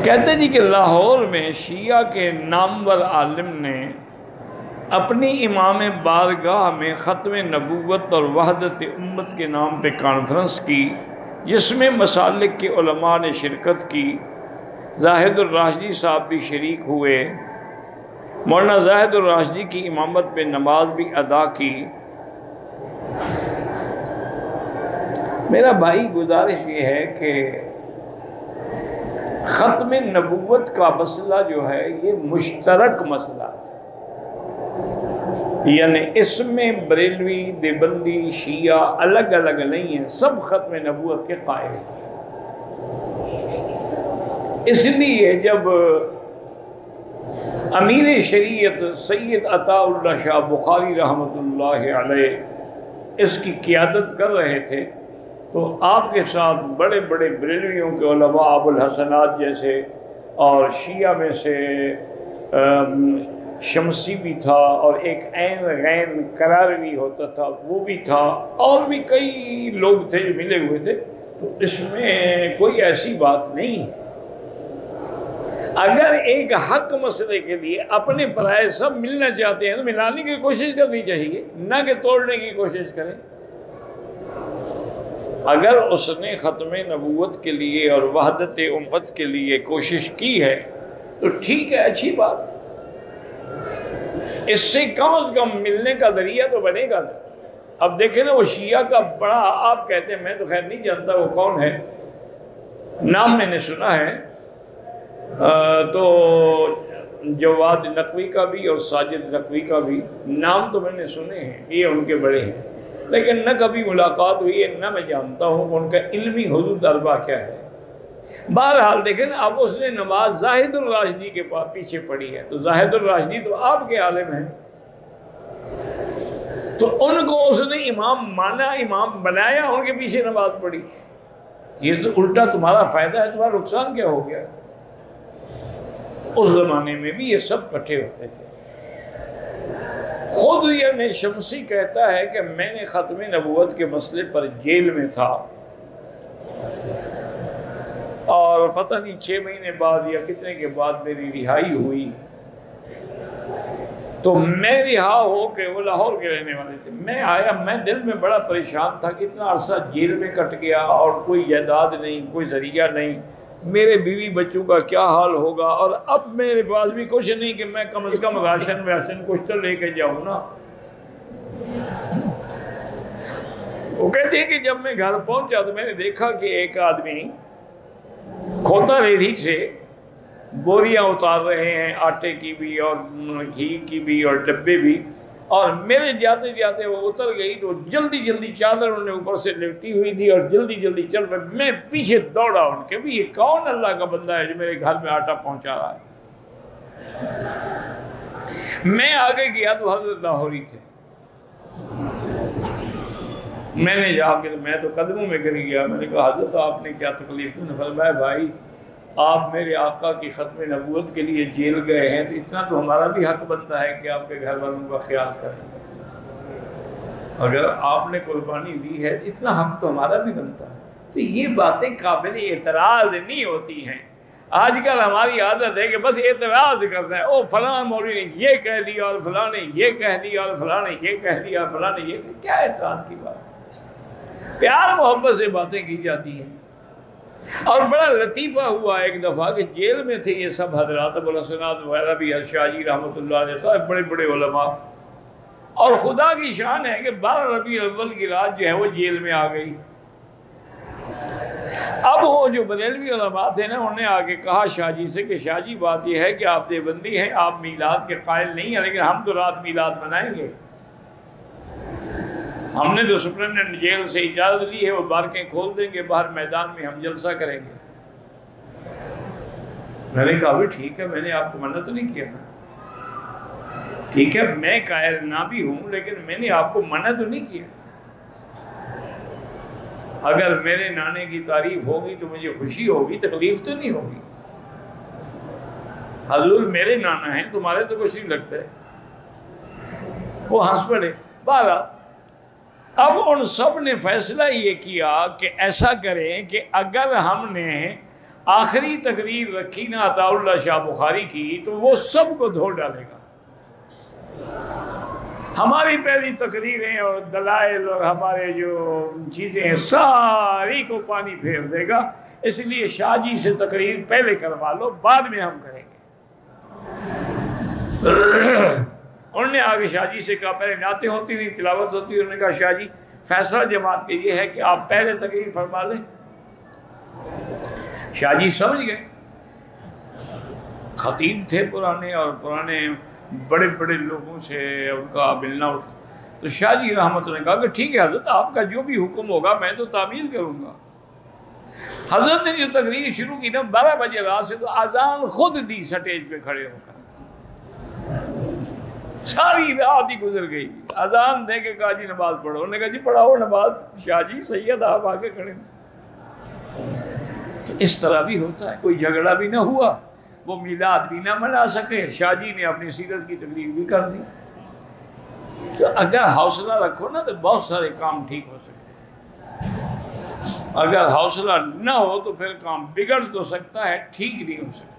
کہتے جی کہ لاہور میں شیعہ کے نامور عالم نے اپنی امام بارگاہ میں ختم نبوت اور وحدت امت کے نام پہ کانفرنس کی، جس میں مسالک کے علماء نے شرکت کی۔ زاہد الراشدی صاحب بھی شریک ہوئے، مولانا زاہد الراشدی کی امامت پہ نماز بھی ادا کی۔ میرا بھائی گزارش یہ ہے کہ ختم نبوت کا مسئلہ جو ہے یہ مشترک مسئلہ ہے، یعنی اس میں بریلوی، دیوبندی، شیعہ الگ الگ نہیں ہیں، سب ختم نبوت کے قائل ہیں۔ اس لیے جب امیر شریعت سید عطا اللہ شاہ بخاری رحمۃ اللہ علیہ اس کی قیادت کر رہے تھے تو آپ کے ساتھ بڑے بڑے بریلویوں کے علماء ابو الحسنات جیسے، اور شیعہ میں سے شمسی بھی تھا، اور ایک عین غین قراروی ہوتا تھا وہ بھی تھا، اور بھی کئی لوگ تھے جو ملے ہوئے تھے۔ تو اس میں کوئی ایسی بات نہیں ہے۔ اگر ایک حق مسئلے کے لیے اپنے پرائے سب ملنا چاہتے ہیں تو ملانے کی کوشش کرنی چاہیے، نہ کہ توڑنے کی کوشش کریں۔ اگر اس نے ختم نبوت کے لیے اور وحدت امت کے لیے کوشش کی ہے تو ٹھیک ہے، اچھی بات، اس سے کم از کم ملنے کا ذریعہ تو بنے گا نا۔ اب دیکھیں نا، وہ شیعہ کا بڑا، آپ کہتے ہیں، میں تو خیر نہیں جانتا وہ کون ہے، نام میں نے سنا ہے، تو جواد نقوی کا بھی اور ساجد نقوی کا بھی نام تو میں نے سنے ہیں، یہ ان کے بڑے ہیں، لیکن نہ کبھی ملاقات ہوئی ہے، نہ میں جانتا ہوں ان کا علمی حدود اربا کیا ہے۔ بہرحال دیکھیں نا، اب اس نے نماز زاہد الراشدی کے پیچھے پڑھی ہے، تو زاہد الراشدی تو آپ کے عالم ہیں، تو ان کو اس نے امام مانا، امام بنایا، ان کے پیچھے نماز پڑھی۔ یہ تو الٹا تمہارا فائدہ ہے، تمہارا نقصان کیا ہو گیا؟ اس زمانے میں بھی یہ سب کٹھے ہوتے تھے۔ خود یہ شمسی کہتا ہے کہ میں نے ختم نبوت کے مسئلے پر جیل میں تھا، اور پتہ نہیں 6 مہینے بعد یا کتنے کے بعد میری رہائی ہوئی، تو میں رہا ہو کے، وہ لاہور کے رہنے والے تھے، میں آیا، میں دل میں بڑا پریشان تھا کہ اتنا عرصہ جیل میں کٹ گیا اور کوئی جائیداد نہیں، کوئی ذریعہ نہیں، میرے بیوی بچوں کا کیا حال ہوگا، اور اب میرے پاس بھی کچھ نہیں کہ میں کم از کم راشن کچھ تو لے کے جاؤں نا۔ وہ کہتے ہیں کہ جب میں گھر پہنچا تو میں نے دیکھا کہ ایک آدمی کھوتا ریڑھی سے بوریاں اتار رہے ہیں، آٹے کی بھی اور گھی کی بھی اور ڈبے بھی، اور میرے جاتے جاتے وہ اتر گئی تو جلدی جلدی چادر انہوں نے اوپر سے لپٹی ہوئی تھی اور جلدی جلدی چل رہے، میں پیچھے دوڑا ان کے، بھی یہ کون اللہ کا بندہ ہے جو میرے گھر میں آٹا پہنچا رہا ہے؟ میں آگے گیا تو حضرت لاہوری تھے، میں نے جا کے، میں تو قدموں میں گر گیا، میں نے کہا حضرت آپ نے کیا تکلیف؟ انہوں نے فرمایا بھائی آپ میرے آقا کی ختم نبوت کے لیے جیل گئے ہیں تو اتنا تو ہمارا بھی حق بنتا ہے کہ آپ کے گھر والوں کا خیال کریں، اگر آپ نے قربانی دی ہے تو اتنا حق تو ہمارا بھی بنتا ہے۔ تو یہ باتیں قابل اعتراض نہیں ہوتی ہیں۔ آج کل ہماری عادت ہے کہ بس اعتراض کرنا ہے، او فلاں مولوی نے یہ کہہ دیا اور فلاں نے یہ کہہ دیا اور فلاں نے یہ کہہ دیا اور فلاں نے یہ، کیا اعتراض کی بات ہے؟ پیار محبت سے باتیں کی جاتی ہیں۔ اور بڑا لطیفہ ہوا ایک دفعہ کہ جیل میں تھے یہ سب حضرات، ابو الحسنات وغیرہ بھی، شاہ جی رحمۃ اللہ علیہ، سب بڑے بڑے علماء، اور خدا کی شان ہے کہ 12 ربیع الاول کی رات جو ہے وہ جیل میں آ گئی۔ اب وہ جو بریلوی علماء تھے نا، انہوں نے آگے کہا شاہ جی سے کہ شاہ جی بات یہ ہے کہ آپ دیوبندی ہیں، آپ میلاد کے قائل نہیں ہیں، لیکن ہم تو رات میلاد منائیں گے، ہم نے تو سپرنٹینڈنٹ جیل سے اجازت لی ہے، وہ بارکیں کھول دیں گے، باہر میدان میں ہم جلسہ کریں گے۔ میں نے کہا بھی ٹھیک ہے، میں نے آپ کو منع تو نہیں کیا نا، ٹھیک ہے میں قائل نہ بھی ہوں لیکن میں نے آپ کو منع تو نہیں کیا، اگر میرے نانے کی تعریف ہوگی تو مجھے خوشی ہوگی، تکلیف تو نہیں ہوگی۔ حضور میرے نانا ہیں، تمہارے تو کچھ نہیں لگتا ہے۔ وہ ہنس پڑے۔ بہرحال اب ان سب نے فیصلہ یہ کیا کہ ایسا کریں کہ اگر ہم نے آخری تقریر رکھی نا عطا اللہ شاہ بخاری کی تو وہ سب کو دھو ڈالے گا. ہماری پہلی تقریریں اور دلائل اور ہمارے جو چیزیں ہیں ساری کو پانی پھیر دے گا. اس لیے شاہ جی سے تقریر پہلے کروا لو، بعد میں ہم کریں گے. انہوں نے آگے شاہ جی سے کہا، پہلے نعتیں ہوتی نہیں، تلاوت ہوتی. انہوں نے کہا شاہ جی فیصلہ جماعت کے یہ ہے کہ آپ پہلے تقریر فرما لیں. شاہ جی سمجھ گئے، خطیب تھے پرانے اور پرانے بڑے بڑے لوگوں سے ان کا ملنا اٹھنا. تو شاہ جی رحمت اللہ نے کہا کہ ٹھیک ہے حضرت، آپ کا جو بھی حکم ہوگا میں تو تعمیل کروں گا. حضرت نے جو تقریر شروع کی نا 12 بجے رات سے، تو اذان خود دی سٹیج پہ کھڑے ہو کر. ساری رات ہی گزر گئی. اذان دے کے کہا جی نماز پڑھو. انہوں نے کہا جی پڑھاؤ نماز. شاہ جی سید آپ آگے کھڑے. تو اس طرح بھی ہوتا ہے، کوئی جھگڑا بھی نہ ہوا، وہ میلاد بھی نہ منا سکے، شاہ جی نے اپنی سیرت کی تقریر بھی کر دی. تو اگر حوصلہ رکھو نا تو بہت سارے کام ٹھیک ہو سکتے ہیں. اگر حوصلہ نہ ہو تو پھر کام بگڑ تو سکتا ہے، ٹھیک نہیں ہو سکتا.